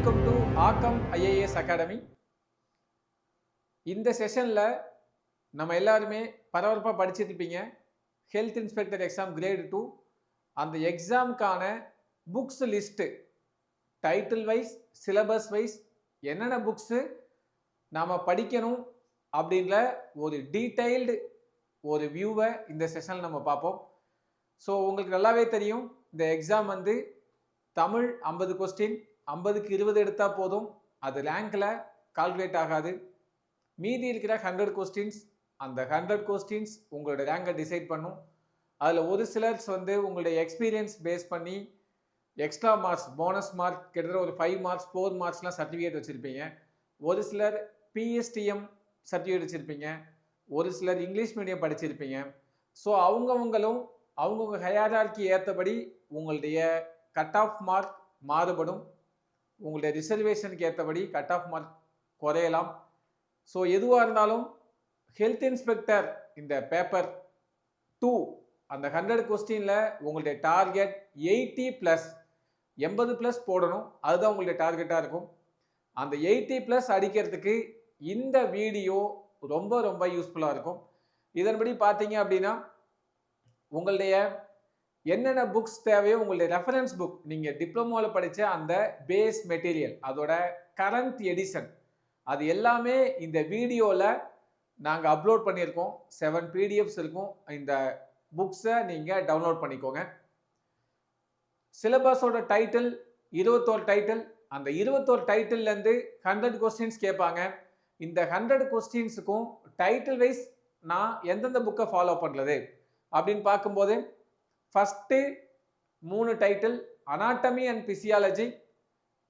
Welcome to ஆக்கம் IAS academy. இந்த செஷனில் நம்ம எல்லாருமே பரபரப்பாக படிச்சுட்டு இருப்பீங்க. ஹெல்த் இன்ஸ்பெக்டர் எக்ஸாம் கிரேட் 2 அந்த எக்ஸாமுக்கான books list title wise syllabus wise என்னென்ன புக்ஸு நாம் படிக்கணும் அப்படின்ற ஒரு டீட்டெயில்டு ஒரு வியூவை இந்த செஷனில் நம்ம பார்ப்போம். ஸோ உங்களுக்கு நல்லாவே தெரியும், இந்த எக்ஸாம் தமிழ் 50 கொஸ்டின், 50க்கு 20 எடுத்தால் போதும், அது ரேங்கில் கால்குலேட் ஆகாது. மீதி இருக்கிற 100 கொஸ்டின்ஸ், அந்த 100 கொஸ்டின்ஸ் உங்களோட ரேங்கை டிசைட் பண்ணும். அதில் ஒரு சிலர்ஸ் உங்களுடைய எக்ஸ்பீரியன்ஸ் பேஸ் பண்ணி எக்ஸ்ட்ரா மார்க்ஸ், போனஸ் மார்க் கிட்டத்தட்ட ஒரு 5 மார்க்ஸ் 4 மார்க்ஸ்லாம் சர்டிஃபிகேட் வச்சுருப்பீங்க. ஒரு சிலர் பிஎஸ்டிஎம் சர்டிஃபிகேட் வச்சுருப்பீங்க, ஒரு சிலர் இங்கிலீஷ் மீடியம் படிச்சிருப்பீங்க. ஸோ அவங்கவுங்களும் அவங்கவுங்க ஹையரார்க்கி ஏற்றபடி உங்களுடைய கட் ஆஃப் மார்க் மாறுபடும். உங்களுடைய ரிசர்வேஷனுக்கு ஏற்றபடி கட் ஆஃப் மார்க் குறையலாம். ஸோ எதுவாக இருந்தாலும் ஹெல்த் இன்ஸ்பெக்டர் இந்த பேப்பர் 2 அந்த 100 கொஸ்டினில் உங்களுடைய டார்கெட் 80+, 80+ போடணும். அதுதான் உங்களுடைய டார்கெட்டாக இருக்கும். அந்த 80+ அடிக்கிறதுக்கு இந்த வீடியோ ரொம்ப ரொம்ப யூஸ்ஃபுல்லாக இருக்கும். இதன்படி பார்த்தீங்க அப்படின்னா உங்களுடைய என்னென்ன புக்ஸ் தேவையோ, உங்களுடைய ரெஃபரன்ஸ் புக், நீங்கள் டிப்ளமோவில் படித்த அந்த பேஸ் மெட்டீரியல், அதோட கரண்ட் எடிஷன், அது எல்லாமே இந்த வீடியோவில் நாங்கள் அப்லோட் பண்ணியிருக்கோம். 7 பிடிஎஃப்ஸ் இருக்கும். இந்த புக்ஸை நீங்கள் டவுன்லோட் பண்ணிக்கோங்க. சிலபஸோட டைட்டில் 21 டைட்டில். அந்த 21 டைட்டில்லேருந்து 100 கொஸ்டின்ஸ் கேட்பாங்க. இந்த 100 கொஸ்டின்ஸுக்கும் டைட்டில் வைஸ் நான் எந்தெந்த புக்கை ஃபாலோ பண்ணுறது அப்படின்னு பார்க்கும்போது, first 3 title anatomy and physiology,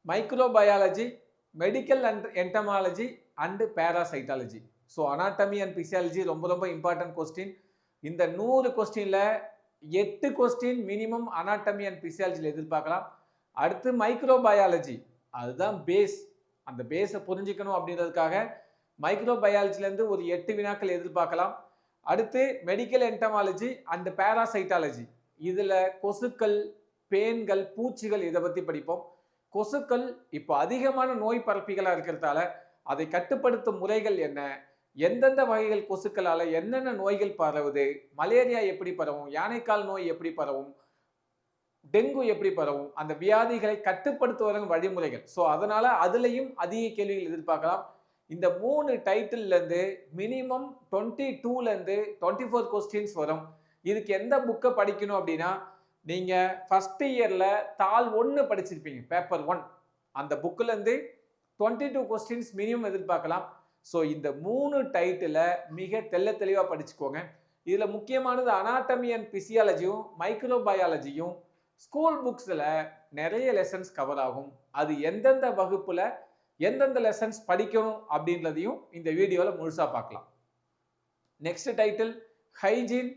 microbiology, medical and entomology and parasitology. So anatomy and physiology ரொம்ப ரொம்ப இம்பார்ட்டன்ட் கொஸ்டின். இந்த 100 கொஸ்டினில் 8 கொஸ்டின் மினிமம் அனாட்டமி அண்ட் பிசியாலஜியில் எதிர்பார்க்கலாம். அடுத்து மைக்ரோபயாலஜி, அதுதான் பேஸ். அந்த பேஸை புரிஞ்சுக்கணும் அப்படின்றதுக்காக மைக்ரோபயாலஜிலேருந்து ஒரு 8 வினாக்கள் எதிர்பார்க்கலாம். அடுத்து மெடிக்கல் என்டமாலஜி அண்டு பேராசைட்டாலஜி, இதில் கொசுக்கள், பேன்கள், பூச்சிகள், இதை பற்றி படிப்போம். கொசுக்கள் இப்போ அதிகமான நோய் பரப்பிகளாக இருக்கிறதால அதை கட்டுப்படுத்தும் முறைகள் என்ன, எந்தெந்த வகைகள் கொசுக்களால் என்னென்ன நோய்கள் பரவுது, மலேரியா எப்படி பரவும், யானைக்கால் நோய் எப்படி பரவும், டெங்கு எப்படி பரவும், அந்த வியாதிகளை கட்டுப்படுத்துவதன் வழிமுறைகள். ஸோ அதனால் அதுலேயும் அதிக கேள்விகள் எதிர்பார்க்கலாம். இந்த 3 டைட்டில்லேருந்து மினிமம் 22லேருந்து 24 கொஸ்டின்ஸ் வரும். இதுக்கு எந்த புக்கை படிக்கணும் அப்படின்னா, நீங்கள் ஃபஸ்ட் இயரில் தாள் 1 படிச்சிருப்பீங்க, பேப்பர் 1, அந்த புக்கிலேருந்து 22 கொஸ்டின்ஸ் மினிமம் எதிர்பார்க்கலாம். ஸோ இந்த 3 டைட்டிலை மிக தெளிவாக படிச்சுக்கோங்க. இதில் முக்கியமானது அனாட்டமி அண்ட் பிசியாலஜியும் மைக்ரோபயாலஜியும் ஸ்கூல் புக்ஸில் நிறைய லெசன்ஸ் கவர் ஆகும். அது எந்தெந்த வகுப்பில் எந்தெந்த லெசன்ஸ் படிக்கணும் அப்படின்றதையும் இந்த வீடியோவில் முழுசாக பார்க்கலாம். நெக்ஸ்ட் டைட்டில் ஹைஜீன்,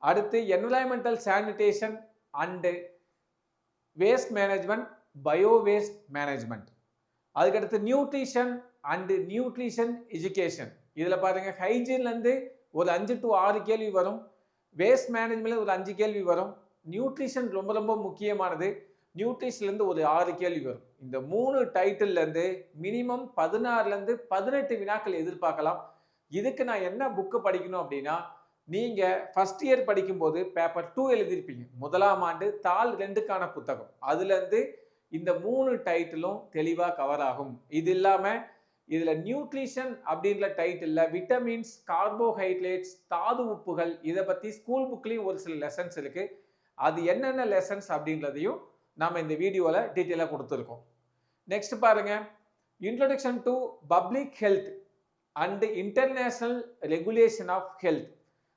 அடுத்து environmental sanitation and waste management, bio waste management. அதுக்கடுத்து நியூட்ரிஷன் அண்டு நியூட்ரிஷன் எஜுகேஷன். இதில் பாருங்கள், ஹைஜீன்லேருந்து ஒரு 5 to 6 கேள்வி வரும். வேஸ்ட் மேனேஜ்மெண்ட்ல ஒரு 5 கேள்வி வரும். நியூட்ரிஷன் ரொம்ப ரொம்ப முக்கியமானது, நியூட்ரிஷன்லேருந்து ஒரு 6 கேள்வி வரும். இந்த 3 டைட்டில்லேருந்து மினிமம் 16லேருந்து 18 வினாக்கள் எதிர்பார்க்கலாம். இதுக்கு நான் என்ன புக்கு படிக்கணும் அப்படின்னா, நீங்கள் ஃபஸ்ட் இயர் படிக்கும்போது பேப்பர் 2 எழுதியிருப்பீங்க, முதலாம் ஆண்டு தாள் 2க்கான புத்தகம். அதுலேருந்து இந்த 3 டைட்டிலும் தெளிவாக கவர் ஆகும். இது இல்லாமல் இதில் நியூட்ரிஷன் அப்படின்ற டைட்டிலில் விட்டமின்ஸ், கார்போஹைட்ரேட்ஸ், தாது உப்புகள், இதை பற்றி ஸ்கூல் புக்லேயும் ஒரு சில லெசன்ஸ் இருக்குது. அது என்னென்ன லெசன்ஸ் அப்படின்றதையும் நாம் இந்த வீடியோவில் டீட்டெயிலாக கொடுத்துருக்கோம். நெக்ஸ்ட் பாருங்கள், introduction to public health and international regulation of health.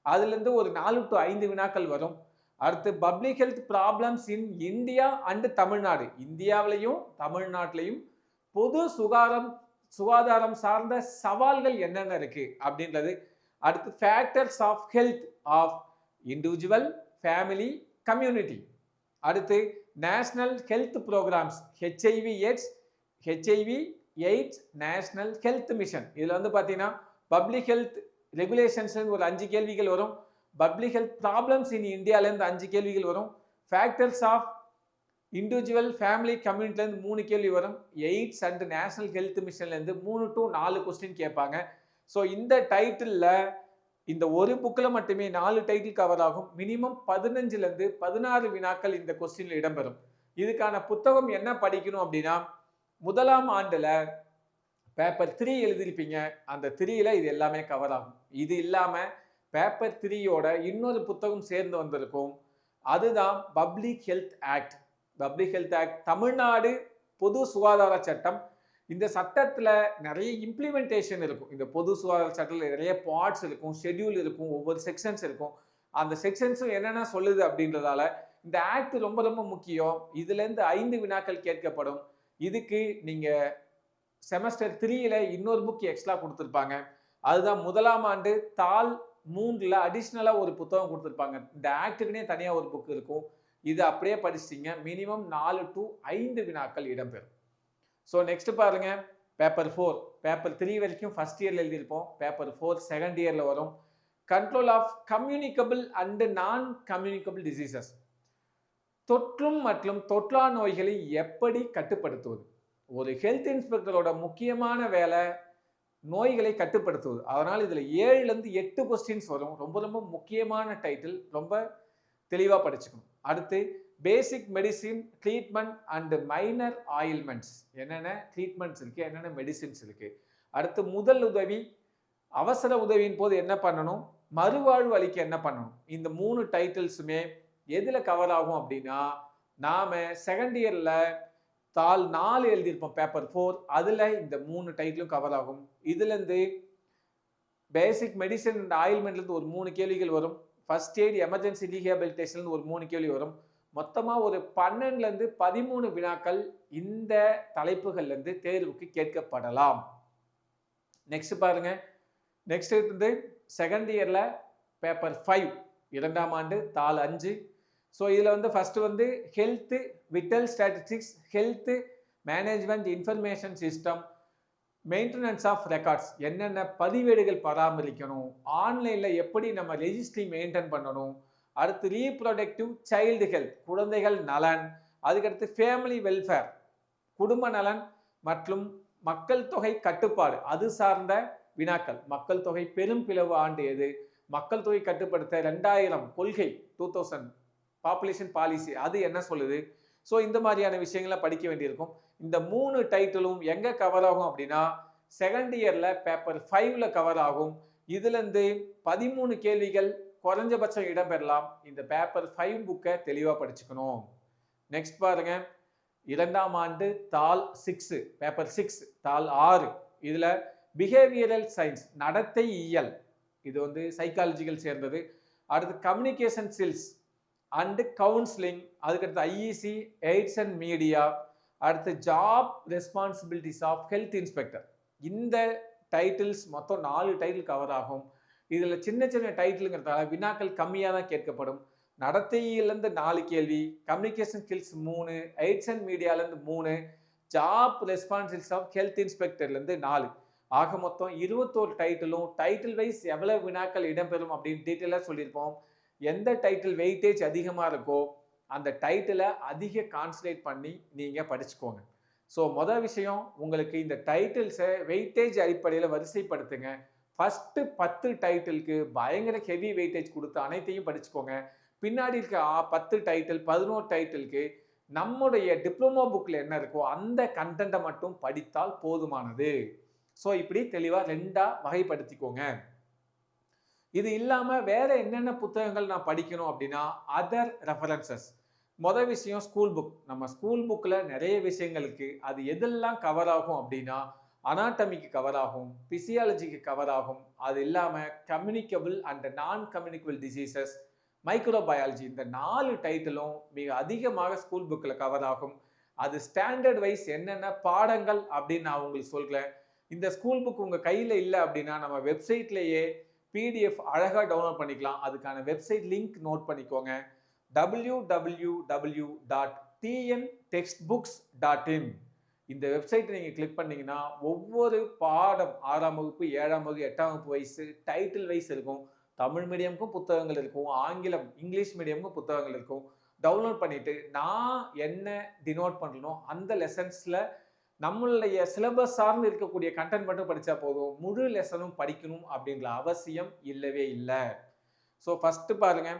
அதுலேருந்து ஒரு 4 to 5 வினாக்கள் வரும். அடுத்து public health problems in India and Tamil Nadu, இந்தியாவிலையும் தமிழ்நாட்டிலையும் பொது சுகாதாரம் சார்ந்த சவால்கள் என்னென்ன இருக்குது அப்படின்றது. அடுத்து factors of health of individual, family, community. அடுத்து national health programs, HIV/AIDS national health mission. இதில் பார்த்தீங்கன்னா பப்ளிக் ஹெல்த் ரெகுலேஷன்ஸ் ஒரு 5 கேள்விகள் வரும். பப்ளிக் ஹெல்த் ப்ராப்ளம்ஸ் இன் இந்தியாவிலேருந்து 5 கேள்விகள் வரும். ஃபேக்டர்ஸ் ஆஃப் இண்டிவிஜுவல் ஃபேமிலி கம்யூனிட்டிலேருந்து 3 கேள்வி வரும். எய்ட்ஸ் அண்ட் நேஷனல் ஹெல்த் மிஷன்லேருந்து 3 to 4 கொஸ்டின் கேட்பாங்க. ஸோ இந்த டைட்டிலில் இந்த ஒரு புக்கில் மட்டுமே 4 டைட்டில் கவர் ஆகும். மினிமம் 15லேருந்து 16 வினாக்கள் இந்த கொஸ்டினில் இடம்பெறும். இதுக்கான புத்தகம் என்ன படிக்கணும் அப்படின்னா, முதலாம் ஆண்டில் பேப்பர் 3 எழுதியிருப்பீங்க. அந்த 3ல இது எல்லாமே கவர் ஆகும். இது இல்லாமல் பேப்பர் 3யோட இன்னொரு புத்தகம் சேர்ந்து வந்திருக்கும். அதுதான் public health act. Public health act Tamil Nadu பொது சுகாதார சட்டம். இந்த சட்டத்தில் நிறைய இம்ப்ளிமெண்டேஷன் இருக்கும். இந்த பொது சுகாதார சட்டத்தில் நிறைய பார்ட்ஸ் இருக்கும், ஷெட்யூல் இருக்கும், ஒவ்வொரு செக்ஷன்ஸ் இருக்கும். அந்த செக்ஷன்ஸும் என்னென்ன சொல்லுது அப்படின்றதால இந்த ஆக்ட் ரொம்ப ரொம்ப முக்கியம். இதுலேருந்து 5 வினாக்கள் கேட்கப்படும். இதுக்கு நீங்கள் செமஸ்டர் 3ல இன்னொரு புக் எக்ஸ்ட்ரா கொடுத்துருப்பாங்க. அதுதான் முதலாம் ஆண்டு தாள் 3ல் அடிஷ்னலாக ஒரு புத்தகம் கொடுத்துருப்பாங்க. இந்த ஆக்டுக்குனே தனியாக ஒரு புக் இருக்கும். இது அப்படியே படிச்சிட்டிங்க. மினிமம் 4 to 5 வினாக்கள் இடம்பெறும். ஸோ நெக்ஸ்ட் பாருங்க, பேப்பர் 4. பேப்பர் 3 வரைக்கும் ஃபர்ஸ்ட் இயர்ல எழுதியிருப்போம். பேப்பர் 4 செகண்ட் இயர்ல வரும். Control of communicable and non communicable diseases. தொற்றும் மற்றும் தொற்றா நோய்களை எப்படி கட்டுப்படுத்துவது? ஒரு ஹெல்த் இன்ஸ்பெக்டரோட முக்கியமான வேலை நோய்களை கட்டுப்படுத்துவது. அதனால் இதில் 7லேருந்து 8 கொஸ்டின்ஸ் வரும். ரொம்ப ரொம்ப முக்கியமான டைட்டில், ரொம்ப தெளிவாக படிச்சுக்கணும். அடுத்து basic medicine treatment and minor ailments. என்னென்ன ட்ரீட்மெண்ட்ஸ் இருக்குது, என்னென்ன மெடிசின்ஸ் இருக்குது. அடுத்து முதல் உதவி, அவசர உதவியின் போது என்ன பண்ணணும், மறுவாழ்வு அளிக்க என்ன பண்ணணும். இந்த 3 டைட்டில்ஸுமே எதில் கவர் ஆகும் அப்படின்னா, நாம் செகண்ட் இயரில் தாள் 4 எழுதியிருப்போம் பேப்பர் 4. அதில் இந்த 3 டைட்டிலும் கவர் ஆகும். இதுலேருந்து பேசிக் மெடிசன் அண்ட் ஆயில்மெண்ட்லேருந்து ஒரு 3 கேள்விகள் வரும். ஃபர்ஸ்ட் எய்ட் எமர்ஜென்சி ரீஹேபிலிட்டேஷன்லேருந்து ஒரு 3 கேள்வி வரும். மொத்தமாக ஒரு 12லேருந்து 13 வினாக்கள் இந்த தலைப்புகள்லேருந்து தேர்வுக்கு கேட்கப்படலாம். நெக்ஸ்ட் பாருங்க, நெக்ஸ்ட் வந்து செகண்ட் இயரில் பேப்பர் 5 2ஆம் ஆண்டு தாள் 5. ஸோ இதில் வந்து ஃபஸ்ட்டு வந்து health vital statistics, health management information system, maintenance of records. என்னென்ன பதிவேடுகள் பராமரிக்கணும், ஆன்லைனில் எப்படி நம்ம ரெஜிஸ்ட்ரி மெயின்டைன் பண்ணணும். அடுத்து ரீப்ரொடக்டிவ் சைல்டு ஹெல்த், குழந்தைகள் நலன். அதுக்கடுத்து ஃபேமிலி வெல்ஃபேர், குடும்ப நலன் மற்றும் மக்கள் தொகை கட்டுப்பாடு, அது சார்ந்த வினாக்கள். மக்கள் தொகை பெரும் பிளவு ஆண்டு எது, மக்கள் தொகை கட்டுப்படுத்த 2000 கொள்கை 2000 பாப்புலேஷன் பாலிசி அது என்ன சொல்லுது. ஸோ இந்த மாதிரியான விஷயங்களை படிக்க வேண்டியிருக்கும். இந்த 3 டைட்டிலும் எங்கே கவர் ஆகும் அப்படின்னா, செகண்ட் இயரில் பேப்பர் 5ல் கவர் ஆகும். இதுலேருந்து 13 கேள்விகள் குறைஞ்சபட்சம் இடம்பெறலாம். இந்த பேப்பர் 5 புக்கை தெளிவாக படிச்சுக்கணும். நெக்ஸ்ட் பாருங்க, 2ஆம் ஆண்டு தாள் 6 பேப்பர் 6 தாள் 6. இதில் பிஹேவியரல் சயின்ஸ் நடத்தை இயல், இது வந்து சைக்காலஜிக்கல் சேர்ந்தது. அடுத்து கம்யூனிகேஷன் ஸ்கில்ஸ் அண்டு கவுன்சிலிங், அதுக்கடுத்து ஐஇசி எய்ட்ஸ் அண்ட் மீடியா, அடுத்து job responsibilities of health inspector. இந்த டைட்டில்ஸ் மொத்தம் 4 டைட்டில் கவர் ஆகும். இதில் சின்ன சின்ன டைட்டிலுங்கிறதால வினாக்கள் கம்மியாக தான் கேட்கப்படும். நடத்தையிலேருந்து 4 கேள்வி, கம்யூனிகேஷன் ஸ்கில்ஸ் 3, எய்ட்ஸ் அண்ட் மீடியாலேருந்து 3, ஜாப் ரெஸ்பான்சிபிலிட்டிஸ் ஆஃப் ஹெல்த் இன்ஸ்பெக்டர்லேருந்து 4. ஆக மொத்தம் 21 டைட்டிலும் டைட்டில் வைஸ் எவ்வளவு வினாக்கள் இடம்பெறும் அப்படின்னு டீட்டெயிலாக சொல்லியிருப்போம். எந்த டைட்டில் வெயிட்டேஜ் அதிகமாக இருக்கோ அந்த டைட்டிலை அதிக கான்சன்ட்ரேட் பண்ணி நீங்கள் படிச்சுக்கோங்க. ஸோ மொதல் விஷயம், உங்களுக்கு இந்த டைட்டில்ஸை வெயிட்டேஜ் அடிப்படையில் வரிசைப்படுத்துங்க. ஃபஸ்ட்டு 10 டைட்டிலுக்கு பயங்கர ஹெவி வெயிட்டேஜ் கொடுத்து அனைத்தையும் படிச்சுக்கோங்க. பின்னாடி இருக்க 10 டைட்டில் 11 டைட்டிலுக்கு நம்முடைய டிப்ளமோ புக்கில் என்ன இருக்கோ அந்த கண்டென்ட்டை மட்டும் படித்தால் போதுமானது. ஸோ இப்படி தெளிவாக 2ஆக வகைப்படுத்திக்கோங்க. இது இல்லாமல் வேறு என்னென்ன புத்தகங்கள் நான் படிக்கணும் அப்படின்னா, அதர் ரெஃபரன்சஸ். மொதல் விஷயம் ஸ்கூல் புக். நம்ம ஸ்கூல் புக்கில் நிறைய விஷயங்களுக்கு அது எதெல்லாம் கவர் ஆகும் அப்படின்னா, அனாட்டமிக்கு கவர் ஆகும், பிசியாலஜிக்கு கவர் ஆகும். அது இல்லாமல் communicable and non communicable diseases, microbiology, இந்த 4 டைட்டிலும் மிக அதிகமாக ஸ்கூல் புக்கில் கவர் ஆகும். அது ஸ்டாண்டர்ட் வைஸ் என்னென்ன பாடங்கள் அப்படின்னு நான் உங்களுக்கு சொல்கிறேன். இந்த ஸ்கூல் புக் உங்கள் கையில் இல்லை அப்படின்னா நம்ம வெப்சைட்லேயே PDF அழகாக டவுன்லோட் பண்ணிக்கலாம். அதுக்கான வெப்சைட் லிங்க் நோட் பண்ணிக்கோங்க, www.tntextbooks.in. இந்த வெப்சைட்டை நீங்கள் கிளிக் பண்ணிங்கன்னா ஒவ்வொரு பாடம் 6ஆம் வகுப்பு 7ஆம் வகுப்பு 8ஆம் வகுப்பு வயசு டைட்டில் வைஸ் இருக்கும். தமிழ் மீடியமுக்கும் புத்தகங்கள் இருக்கும், ஆங்கிலம் இங்கிலீஷ் மீடியமுக்கும் புத்தகங்கள் இருக்கும். டவுன்லோட் பண்ணிட்டு நான் என்ன டினோட் பண்ணணும் அந்த லெசன்ஸ்ல நம்மளுடைய சிலபஸ் சார்ந்து இருக்கக்கூடிய கண்டென்ட் மட்டும் படிச்சா போதும், முழு லெசனும் படிக்கணும் அப்படின்ற அவசியம் இல்லவே இல்லை. ஸோ ஃபர்ஸ்ட் பாருங்க,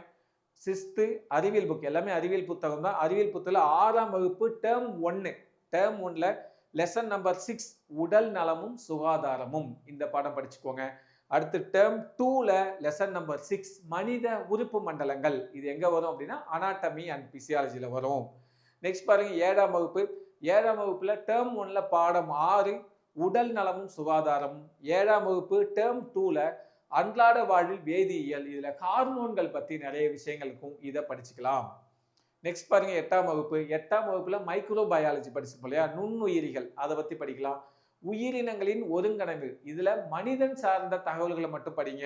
6th அறிவியல் புக், எல்லாமே அறிவியல் புத்தகம் தான். அறிவியல் புத்தகத்தில் 6ஆம் வகுப்பு டேர்ம் 1, டேர்ம் 1ல லெசன் நம்பர் 6 உடல் நலமும் சுகாதாரமும் இந்த பாடம் படிச்சுக்கோங்க. அடுத்து டேர்ம் 2ல லெசன் நம்பர் 6 மனித உறுப்பு மண்டலங்கள். இது எங்க வரும் அப்படின்னா அனாட்டமி அண்ட் பிசியாலஜில வரும். நெக்ஸ்ட் பாருங்க 7ஆம் வகுப்பு, 7ஆம் வகுப்புல டேர்ம் 1ல பாடம் 6 உடல் நலமும் சுகாதாரமும். 7ஆம் வகுப்பு டேர்ம் 2ல அன்றாட வாழ்வில் வேதியியல், இதுல ஹார்மோன்கள் பத்தி நிறைய விஷயங்கள் இருக்கும், இதை படிச்சுக்கலாம். நெக்ஸ்ட் பாருங்க 8ஆம் வகுப்பு, 8ஆம் வகுப்புல மைக்ரோ பயாலஜி படிச்சுப்போம் இல்லையா, நுண்ணுயிரிகள், அதை பத்தி படிக்கலாம். உயிரினங்களின் ஒருங்கிணைவு, இதுல மனிதன் சார்ந்த தகவல்களை மட்டும் படிங்க.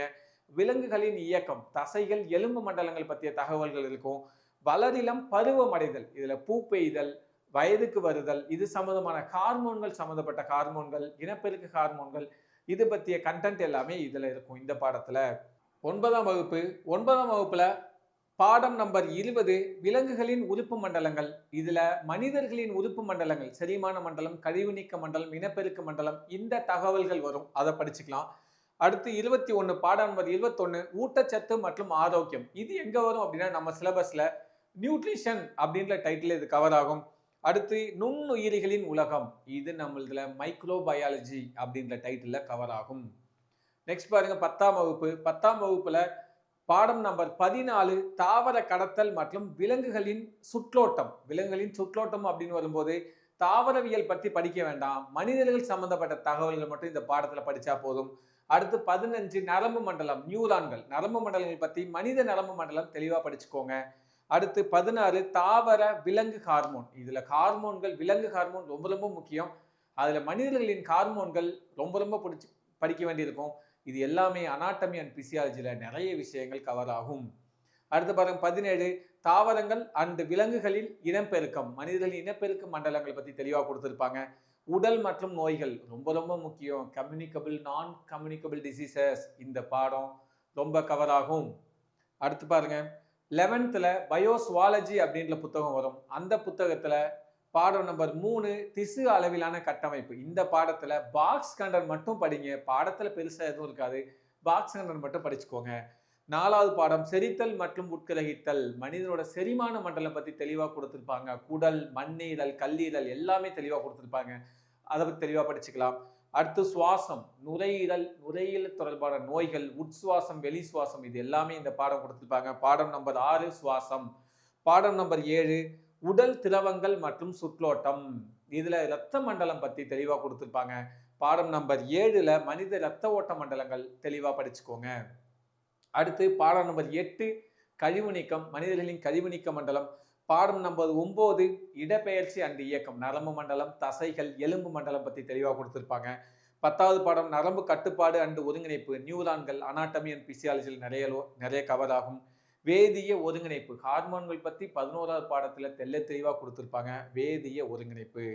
விலங்குகளின் இயக்கம், தசைகள் எலும்பு மண்டலங்கள் பற்றிய தகவல்கள் இருக்கும். வளரிளம் பருவமடைதல், இதுல பூ பெய்தல், வயதுக்கு வருதல், இது சம்பந்தமான ஹார்மோன்கள், சம்பந்தப்பட்ட ஹார்மோன்கள், இனப்பெருக்க ஹார்மோன்கள், இது பற்றிய கண்டென்ட் எல்லாமே இதுல இருக்கும் இந்த பாடத்துல. 9ஆம் வகுப்பு, 9ஆம் வகுப்புல பாடம் நம்பர் 20 விலங்குகளின் உறுப்பு மண்டலங்கள். இதுல மனிதர்களின் உறுப்பு மண்டலங்கள், செரிமான மண்டலம், கழிவு நீக்க மண்டலம், இனப்பெருக்க மண்டலம், இந்த தகவல்கள் வரும், அதை படிச்சுக்கலாம். அடுத்து 21 பாடம் நம்பர் 21 ஊட்டச்சத்து மற்றும் ஆரோக்கியம். இது எங்க வரும் அப்படின்னா நம்ம சிலபஸ்ல நியூட்ரிஷன் அப்படின்ற டைட்டில் இது கவர் ஆகும். அடுத்து நுண்ணுயிரிகளின் உலகம், இது நம்மளதுல மைக்ரோ பயாலஜி அப்படின்ற டைட்டில் கவர் ஆகும். நெக்ஸ்ட் பாருங்க 10ஆம் வகுப்பு, 10ஆம் வகுப்புல பாடம் நம்பர் 14 தாவர கடத்தல் மற்றும் விலங்குகளின் சுற்றோட்டம். விலங்குகளின் சுற்றோட்டம் அப்படின்னு வரும்போது தாவரவியல் பற்றி படிக்க வேண்டாம், மனிதர்கள் சம்பந்தப்பட்ட தகவல்கள் மட்டும் இந்த பாடத்துல படிச்சா போதும். அடுத்து 15 நரம்பு மண்டலம், நியூரான்கள், நரம்பு மண்டலங்கள் பத்தி மனித நரம்பு மண்டலம் தெளிவா படிச்சுக்கோங்க. அடுத்து 16 தாவர விலங்கு ஹார்மோன். இதுல ஹார்மோன்கள், விலங்கு ஹார்மோன் ரொம்ப ரொம்ப முக்கியம். அதுல மனிதர்களின் ஹார்மோன்கள் ரொம்ப ரொம்ப படிக்க வேண்டியிருக்கும். இது எல்லாமே அனாட்டமி அண்ட் பிசியாலஜில நிறைய விஷயங்கள் கவர் ஆகும். அடுத்து பாருங்க 17 தாவரங்கள் அண்ட் விலங்குகளில் இனப்பெருக்கம், மனிதர்களின் இனப்பெருக்க மண்டலங்களை பத்தி தெளிவா கொடுத்திருப்பாங்க. உடல் மற்றும் நோய்கள் ரொம்ப ரொம்ப முக்கியம். கம்யூனிகபிள், நான் கம்யூனிகபிள் டிசீசஸ், இந்த பாடம் ரொம்ப கவர் ஆகும். அடுத்து பாருங்க 11th பயோஸ்வாலஜி அப்படின்ற புத்தகம் வரும். அந்த புத்தகத்துல பாடம் நம்பர் 3 திசு அளவிலான கட்டமைப்பு. இந்த பாடத்துல பாக்ஸ் கண்டென்ட் மட்டும் படிங்க, பாடத்துல பெருசா எதுவும் இருக்காது, பாக்ஸ் கண்டென்ட் மட்டும் படிச்சுக்கோங்க. 4வது பாடம் செரித்தல் மற்றும் உட்கிரகித்தல், மனிதனோட செரிமான மண்டலம் பத்தி தெளிவா கொடுத்திருப்பாங்க. குடல், மண்ணீரல், கல்லீரல் எல்லாமே தெளிவா கொடுத்திருப்பாங்க, அதை பத்தி தெளிவா படிச்சுக்கலாம். அடுத்து சுவாசம், நுரையீரல், நுரையீரல் தொடர்பான நோய்கள், உட்சுவாசம், வெளி சுவாசம், இது எல்லாமே இந்த பாடம் கொடுத்திருப்பாங்க. பாடம் நம்பர் 6 சுவாசம். பாடம் நம்பர் 7 உடல் திரவங்கள் மற்றும் சுற்றோட்டம், இதுல இரத்த மண்டலம் பத்தி தெளிவா கொடுத்திருப்பாங்க. பாடம் நம்பர் 7ல மனித இரத்த ஓட்ட மண்டலங்கள் தெளிவா படிச்சுக்கோங்க. அடுத்து பாடம் நம்பர் 8 கழிவு நீக்கம், மனிதர்களின் கழிவு நீக்க மண்டலம். பாடம் நம்பர் 9 இடப்பெயர்ச்சி அண்ட் இயக்கம், நரம்பு மண்டலம், தசைகள், எலும்பு மண்டலம் பத்தி தெளிவா கொடுத்திருப்பாங்க. 10வது பாடம் நரம்பு கட்டுப்பாடு அண்ட் ஒருங்கிணைப்பு, நியூரான்கள், அனாட்டமி அண்ட் பிசியாலஜியில் நிறைய கவர் ஆகும். வேதிய ஒருங்கிணைப்பு, ஹார்மோன்கள் பத்தி 11வது பாடத்துல தெளிவா கொடுத்திருப்பாங்க, வேதிய ஒருங்கிணைப்பு.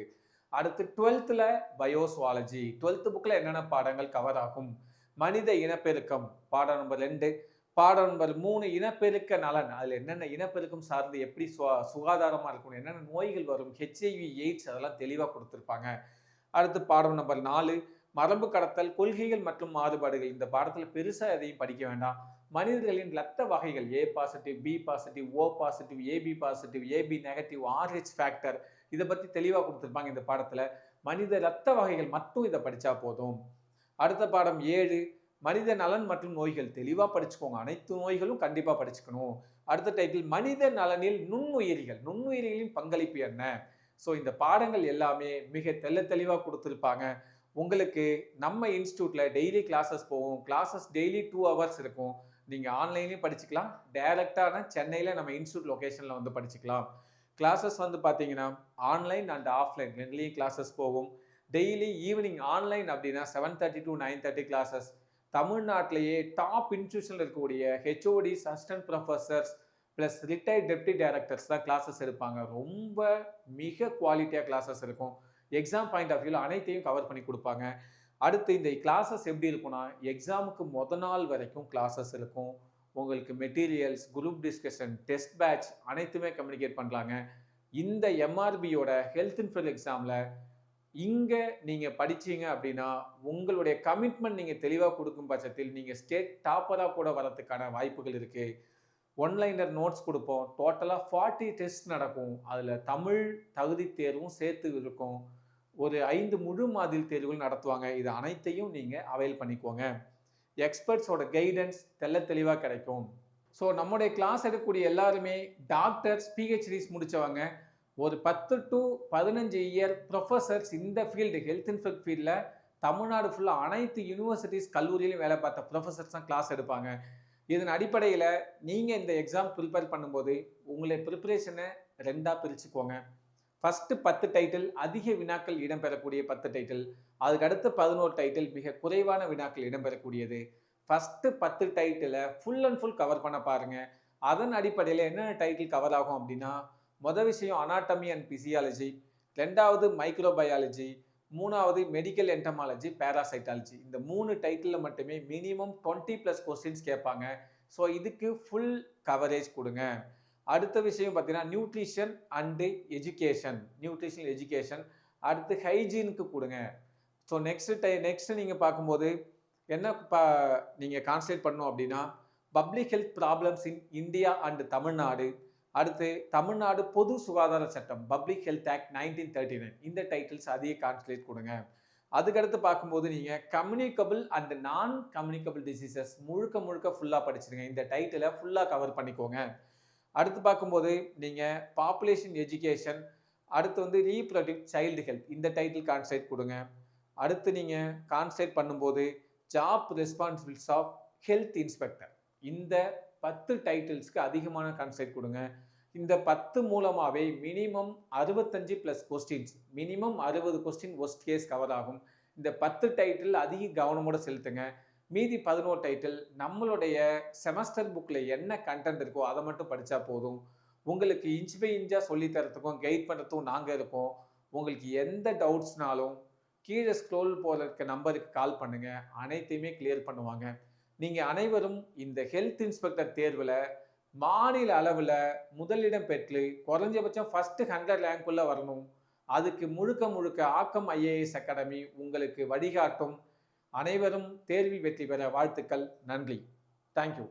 அடுத்து 12th பயோஸ்வாலஜி, 12th புக்ல என்னென்ன பாடங்கள் கவர் ஆகும். மனித இனப்பெருக்கம் பாடம் நம்பர் 2, பாடம் நம்பர் 3 இனப்பெருக்க நலன், அதுல என்னென்ன இனப்பெருக்கம் சார்ந்து எப்படி சுகாதாரமா இருக்கணும், என்னென்ன நோய்கள் வரும், HIV AIDS, அதெல்லாம் தெளிவா கொடுத்திருப்பாங்க. அடுத்து பாடம் நம்பர் 4 மரபு கடத்தல், கொள்கைகள் மற்றும் மாறுபாடுகள். இந்த பாடத்துல பெருசா எதையும் படிக்க வேண்டாம். மனிதர்களின் இரத்த வகைகள், A positive, B positive, O positive, AB positive, AB negative, RH factor, இதை பத்தி தெளிவா கொடுத்திருப்பாங்க இந்த பாடத்துல. மனித இரத்த வகைகள் மட்டும் இதை படிச்சா போதும். அடுத்த பாடம் 7 மனித நலன் மற்றும் நோய்கள், தெளிவா படிச்சுக்கோங்க, அனைத்து நோய்களும் கண்டிப்பா படிச்சுக்கணும். அடுத்த டைட்டில் மனித நலனில் நுண்ணுயிரிகள், நுண்ணுயிரிகளின் பங்களிப்பு என்ன. ஸோ இந்த பாடங்கள் எல்லாமே மிக தெளிவா கொடுத்திருப்பாங்க. உங்களுக்கு நம்ம இன்ஸ்டியூட்ல டெய்லி கிளாஸஸ் போகும், கிளாஸஸ் டெய்லி 2 hours இருக்கும். நீங்க ஆன்லைன்லயும் படிச்சுக்கலாம், டைரக்டான சென்னையில நம்ம இன்ஸ்டியூட் லொகேஷன்ல வந்து படிச்சுக்கலாம். கிளாஸஸ் வந்து பாத்தீங்கன்னா ஆன்லைன் அண்ட் ஆஃப்லைன் ரெண்டுலேயும் கிளாஸஸ் போகும். டெய்லி ஈவினிங் ஆன்லைன் அப்படின்னா 7:30 to 9:30 கிளாஸஸ். தமிழ்நாட்டிலேயே டாப் இன்ஸ்டியூஷன்ல இருக்கக்கூடிய HODs, assistant professors plus retired deputy directors தான் கிளாஸஸ் எடுப்பாங்க. ரொம்ப மிக குவாலிட்டியாக கிளாஸஸ் இருக்கும். எக்ஸாம் பாயிண்ட் ஆஃப் வியூவில் அனைத்தையும் கவர் பண்ணி கொடுப்பாங்க. அடுத்து இந்த கிளாஸஸ் எப்படி இருக்கும்னா, எக்ஸாமுக்கு நாள் வரைக்கும் கிளாஸஸ் இருக்கும். உங்களுக்கு materials, group discussion, test batch அனைத்துமே கம்யூனிகேட் பண்ணலாங்க. இந்த எம்ஆர்பியோட ஹெல்த் இன்ஃபில் எக்ஸாமில் இங்கே நீங்கள் படிச்சீங்க அப்படின்னா உங்களுடைய கமிட்மெண்ட் நீங்கள் தெளிவாக கொடுக்கும் பட்சத்தில் நீங்கள் ஸ்டேட் டாப்பராக கூட வரதுக்கான வாய்ப்புகள் இருக்குது. ஒன்லைனர் நோட்ஸ் கொடுப்போம். டோட்டலாக 40 டெஸ்ட் நடக்கும். அதில் தமிழ் தகுதி தேர்வும் சேர்த்து இருக்கும். ஒரு 5 முழு மாதிரி தேர்வுகள் நடத்துவாங்க. இது அனைத்தையும் நீங்கள் அவைல் பண்ணிக்கோங்க. எக்ஸ்பர்ட்ஸோட கைடன்ஸ் தெளிவாக கிடைக்கும். ஸோ நம்முடைய கிளாஸ் எடுக்கக்கூடிய எல்லாருமே டாக்டர்ஸ், பிஹெச்டிஸ் முடித்தவங்க, ஒரு 10 to 15 இயர் ப்ரொஃபஸர்ஸ் இந்த ஃபீல்டு ஹெல்த் இன்ஃபெக்ட் ஃபீல்டில் தமிழ்நாடு ஃபுல்லாக அனைத்து யூனிவர்சிட்டிஸ் கல்லூரியிலும் வேலை பார்த்த ப்ரொஃபஸர்ஸ் தான் கிளாஸ் எடுப்பாங்க. இதன் அடிப்படையில் நீங்கள் இந்த எக்ஸாம் ப்ரிப்பேர் பண்ணும்போது உங்களை ப்ரிப்பரேஷனை 2ஆக பிரிச்சுக்கோங்க. ஃபஸ்ட்டு 10 டைட்டில் அதிக வினாக்கள் இடம்பெறக்கூடிய 10 டைட்டில், அதுக்கடுத்து 11 டைட்டில் மிக குறைவான வினாக்கள் இடம்பெறக்கூடியது. ஃபஸ்ட்டு 10 டைட்டிலை ஃபுல் அண்ட் ஃபுல் கவர் பண்ண பாருங்கள். அதன் அடிப்படையில் என்னென்ன டைட்டில் கவர் ஆகும் அப்படின்னா, மொதல் விஷயம் அனாட்டமி அண்ட் பிசியாலஜி, 2வது மைக்ரோபயாலஜி, 3வது மெடிக்கல் என்டமாலஜி, பேராசைட்டாலஜி. இந்த 3 டைட்டிலில் மட்டுமே மினிமம் 20+ கொஸ்டின்ஸ் கேட்பாங்க. ஸோ இதுக்கு ஃபுல் கவரேஜ் கொடுங்க. அடுத்த விஷயம் பார்த்தீங்கன்னா nutrition and education, nutritional education. அடுத்து ஹைஜீனுக்கு கொடுங்க. ஸோ நெக்ஸ்ட் நீங்கள் பார்க்கும்போது என்ன நீங்கள் கான்சன்ட்ரேட் பண்ணணும் அப்படின்னா public health problems in India and Tamil Nadu, அடுத்து தமிழ்நாடு பொது சுகாதார சட்டம் பப்ளிக் ஹெல்த் ஆக்ட் 1939, இந்த டைட்டில்ஸ் அதிக கான்சன்ட்ரேட் கொடுங்க. அதுக்கடுத்து பார்க்கும்போது நீங்கள் communicable and non communicable diseases முழுக்க ஃபுல்லாக படிச்சிருங்க. இந்த டைட்டிலை ஃபுல்லாக கவர் பண்ணிக்கோங்க. அடுத்து பார்க்கும்போது நீங்கள் பாப்புலேஷன் எஜுகேஷன், அடுத்து ரீப்ரொடக்டிவ் சைல்டு ஹெல்த், இந்த டைட்டில் கான்சன்ட்ரேட் கொடுங்க. அடுத்து நீங்கள் கான்சன்ட்ரேட் பண்ணும்போது job responsibilities of health inspector, இந்த 10 டைட்டில்ஸ்க்கு அதிகமான கான்சன்ட்ரேட் கொடுங்க. இந்த 10 மூலமாகவே minimum 65+ questions, minimum 60 question worst case cover ஆகும். இந்த 10 டைட்டில் அதிக கவனமோடு செலுத்துங்க. மீதி 11 டைட்டில் நம்மளுடைய செமஸ்டர் புக்கில் என்ன கண்டென்ட் இருக்கோ அதை மட்டும் படித்தா போதும். உங்களுக்கு இன்ச் பை இன்ச்சாக சொல்லித்தரத்துக்கும் கைட் பண்ணுறதுக்கும் நாங்கள் இருக்கோம். உங்களுக்கு எந்த டவுட்ஸ்னாலும் கீழே ஸ்க்ரோல் போல இருக்க நம்பருக்கு கால் பண்ணுங்கள். அனைத்தையுமே கிளியர் பண்ணுவாங்க. நீங்கள் அனைவரும் இந்த ஹெல்த் இன்ஸ்பெக்டர் தேர்வில் மாநில அளவில் முதலிடம் பெற்று குறைஞ்சபட்சம் ஃபஸ்ட்டு 100 ரேங்க்குள்ளே வரணும். அதுக்கு முழுக்க ஆக்கம் ஐஏஎஸ் அகாடமி உங்களுக்கு வழிகாட்டும். அனைவரும் தேர்வில் வெற்றி பெற வாழ்த்துக்கள். நன்றி. தேங்க்யூ.